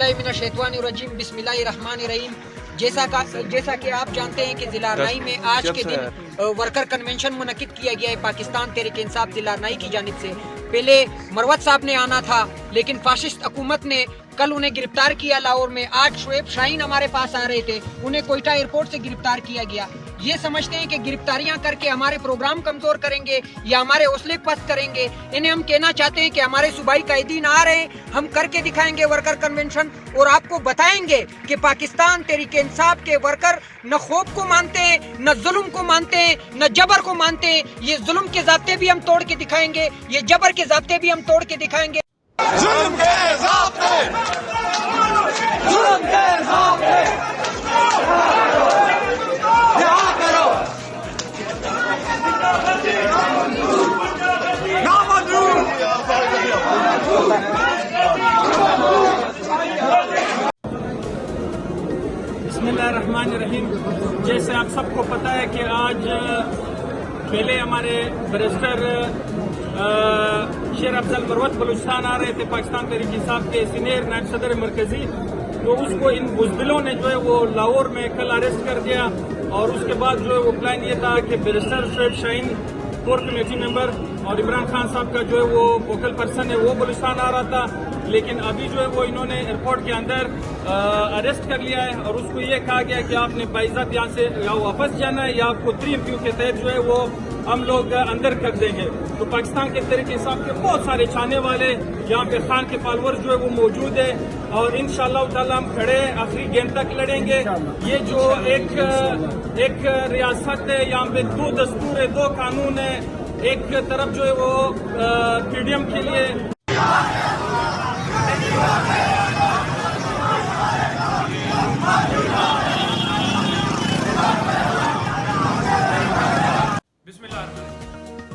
औज़ुबिल्लाहिमिनश्शैतानिर्रजीम बिस्मिल्लाहिर्रहमानिर्रहीम। जैसा कि आप जानते हैं कि ज़िला नाई में आज के दिन वर्कर कन्वेंशन मुनक्किद किया गया है पाकिस्तान तहरीक इंसाफ ज़िला नाई की जानिब से। पहले मरवत साहब ने आना था, लेकिन फाशिस्ट हुकूमत ने कल उन्हें गिरफ्तार किया लाहौर में। आज शुएब शाहीन हमारे पास आ रहे थे, उन्हें कोयटा एयरपोर्ट से गिरफ्तार किया गया। ये समझते हैं कि गिरफ्तारियां करके हमारे प्रोग्राम कमजोर करेंगे या हमारे हौसले पस्त करेंगे। इन्हें हम कहना चाहते हैं कि हमारे सूबाई कायदीन आ रहे हैं, हम करके दिखाएंगे वर्कर कन्वेंशन और आपको बताएंगे कि पाकिस्तान तहरीक इंसाफ के वर्कर न खौफ को मानते हैं, न जुल्म को मानते हैं, न जबर को मानते हैं। ये जुल्म के ज़ाब्ते भी हम तोड़ के दिखाएंगे, ये जबर के ज़ाब्ते भी हम तोड़ के दिखाएंगे। जुल्म के ज़ाब्ते, जुल्म के ज़ाब्ते बिस्मिल्लाहिर्रहमानिर्रहीम। जैसे आप सबको पता है कि आज पहले हमारे बैरिस्टर शेर अफजल मरवत बलूचिस्तान आ रहे थे, पाकिस्तान तहरीक इंसाफ के सीनियर नायब सदर मरकजी। तो उसको इन बुज़दिलों ने जो है वो लाहौर में कल अरेस्ट कर दिया और उसके बाद जो है वो प्लान ये था कि barrister Shoaib Shaheen core committee member और इमरान खान साहब का जो है वो वोकल पर्सन है, वो बलूचिस्तान आ रहा था। लेकिन अभी जो है वो इन्होंने एयरपोर्ट के अंदर अरेस्ट कर लिया है और उसको ये कहा गया कि आपने बाइज़्ज़त यहाँ से या वापस जाना है या आपको 3MQ के तहत जो है वो हम लोग अंदर कर देंगे। तो पाकिस्तान के तहरीक इंसाफ के बहुत सारे चाहने वाले यहाँ पे खान के फॉलोअर्स जो है वो मौजूद है और इंशाअल्लाह ताला हम खड़े आखिरी गेंद तक लड़ेंगे। ये जो एक रियासत है, यहाँ पे 2 दस्तूर है, 2 कानून है। एक तरफ जो है वो PDM के लिए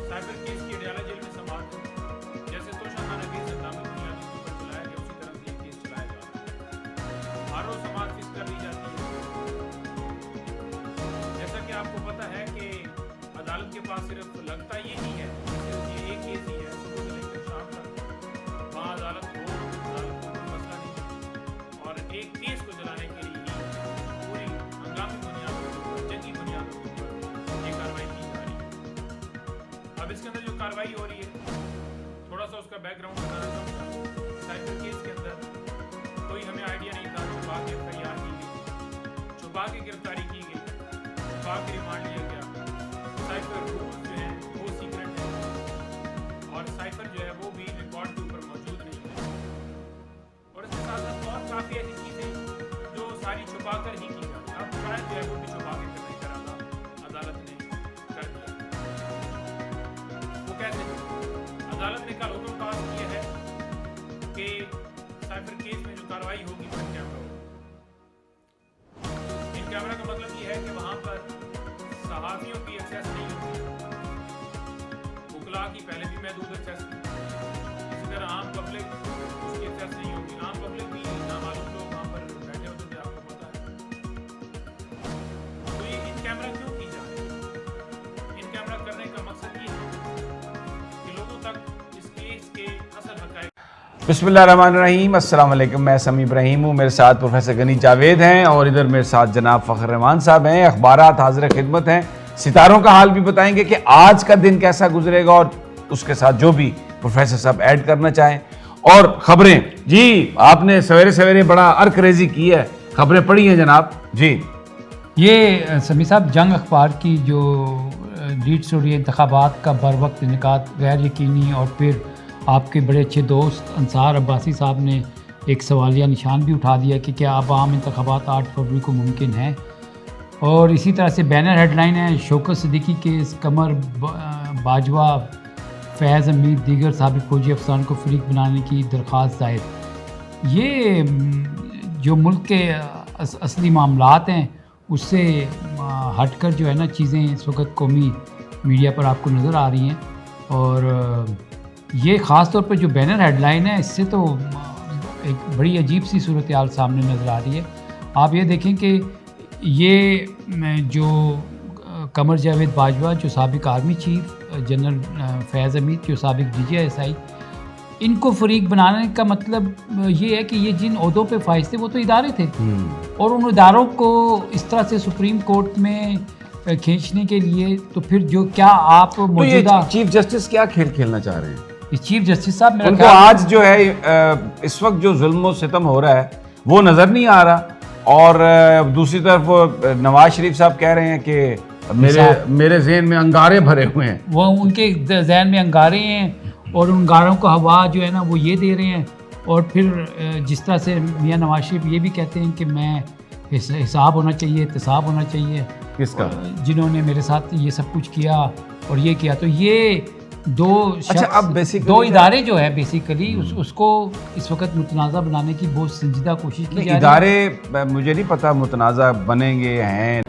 साइबर केस की अडयाला जेल में समाप्त है। जैसे तोशा खान अभी सद्दाम बुनियादी के ऊपर चलाया गया, उसी तरह ये केस चलाया जा रहा है। हर रोज समाप्त फीस कर ली जाती है। जैसा कि आपको पता है कि अदालत के पास सिर्फ लगता ये नहीं है, सिर्फ ये एक केस ही है सुबह से लेकर शाम तक। वहाँ अदालत को कोई मसला नहीं है और एक केस को चलाने के लिए ही पूरी हंगामी बुनियाद पर, जंगी बुनियाद पर ये कार्रवाई की जा रही है। अब इसके अंदर जो कार्रवाई हो रही है, थोड़ा सा उसका बैकग्राउंड बताना चाहूँगा। साइबर केस के अंदर कोई हमें आइडिया नहीं था, छुपा के FIR की गई, छुपा के गिरफ्तारी की गई, छुपा के रिमांड लिया गया। साइबर रूल्स जो हैं वो सीक्रेट है और साइबर जो है वो भी रिकॉर्ड के ऊपर मौजूद नहीं है। और इसके साथ साथ और काफ़ी ऐसी चीज़ें जो सारी छुपा कर ही की जाती है। अब शायद जो है वो भी छुपा के करने का इरादा अदालत ने कर दिया। वो कैसे? अदालत ने कल हुक्म पास किया है कि साइबर केस में जो कार्रवाई होगी वो इन कैमरा होगी। इन कैमरा का मतलब ये है कि वहाँ पर सहाफ़ियों की एक्सेस नहीं होगी, वकला की पहले भी महदूद एक्सेस थी, इसी तरह आम पब्लिक उसकी एक्सेस नहीं होगी। आम पब्लिक भी नामालूम लोग वहाँ पर बैठे होते थे, आपको पता है। तो ये इन कैमरा क्यों की जा रही है? इन कैमरा करने का मकसद ये है कि लोगों तक इस केस के असल हक़ाइक़। बिस्मिल्लाहिर्रहमानिर्रहीम। अस्सलाम वालेकुम। मैं समी इब्राहिम हूँ, मेरे साथ प्रोफेसर गनी जावेद हैं और इधर मेरे साथ जनाब फ़खर रहमान साहब हैं। अखबारात हाज़िर खिदमत हैं, सितारों का हाल भी बताएंगे कि आज का दिन कैसा गुजरेगा और उसके साथ जो भी प्रोफेसर साहब ऐड करना चाहें। और खबरें जी, आपने सवेरे सवेरे बड़ा अर्क-रेज़ी की है, खबरें पढ़ी हैं जनाब जी। ये समी साहब जंग अखबार की जो लीड स्टोरी इंतखाबात का बर वक्त इनेकाद गैर यकीनी, और फिर आपके बड़े अच्छे दोस्त अंसार अब्बासी साहब ने एक सवालिया निशान भी उठा दिया कि क्या अब आम इंतखाबात 8 फरवरी को मुमकिन है। और इसी तरह से बैनर हेडलाइन है शौकत सिद्दीकी केस, कमर बाजवा, फैज़ हमीद दीगर साबिक फौजी अफसरान को फरीक बनाने की दरख्वास्त दायर। ये जो मुल्क के असली मामलात हैं उससे हटकर जो है ना चीज़ें इस वक्त कौमी मीडिया पर आपको नज़र आ रही हैं। और ये ख़ास तौर पर जो बैनर हेडलाइन है, इससे तो एक बड़ी अजीब सी सूरत हाल सामने नज़र आ रही है। आप ये देखें कि ये जो कमर जावेद बाजवा जो साबिक आर्मी चीफ, जनरल फैज़ हमीद जो साबिक DGI SI, इनको फरीक बनाने का मतलब ये है कि ये जिन ओहदों पे फाइज थे वो तो इदारे थे, और उन इदारों को इस तरह से सुप्रीम कोर्ट में खींचने के लिए तो फिर जो क्या आप तो ये मौजूदा चीफ जस्टिस क्या खेल खेलना चाह रहे हैं? चीफ जस्टिस साहब मेरा उनको ख्याल- आज जो है इस वक्त जो जुल्म और सितम हो रहा है वो नजर नहीं आ रहा, और दूसरी तरफ वो नवाज शरीफ साहब कह रहे हैं कि मेरे ज़हन में अंगारे भरे हुए हैं। वो उनके जहन में अंगारे हैं और उन अंगारों को हवा जो है ना वो ये दे रहे हैं। और फिर जिस तरह से मियाँ नवाज शरीफ ये भी कहते हैं कि मैं हिसाब होना चाहिए, एहतसाब होना चाहिए किसका? जिन्होंने मेरे साथ ये सब कुछ किया और ये किया। तो ये दो अच्छा, अब basically दो इदारे जो है बेसिकली उसको इस वक्त मुतनाज़ा बनाने की बहुत संजीदा कोशिश की जा रही है। इदारे मुझे नहीं पता मुतनाज़ा बनेंगे हैं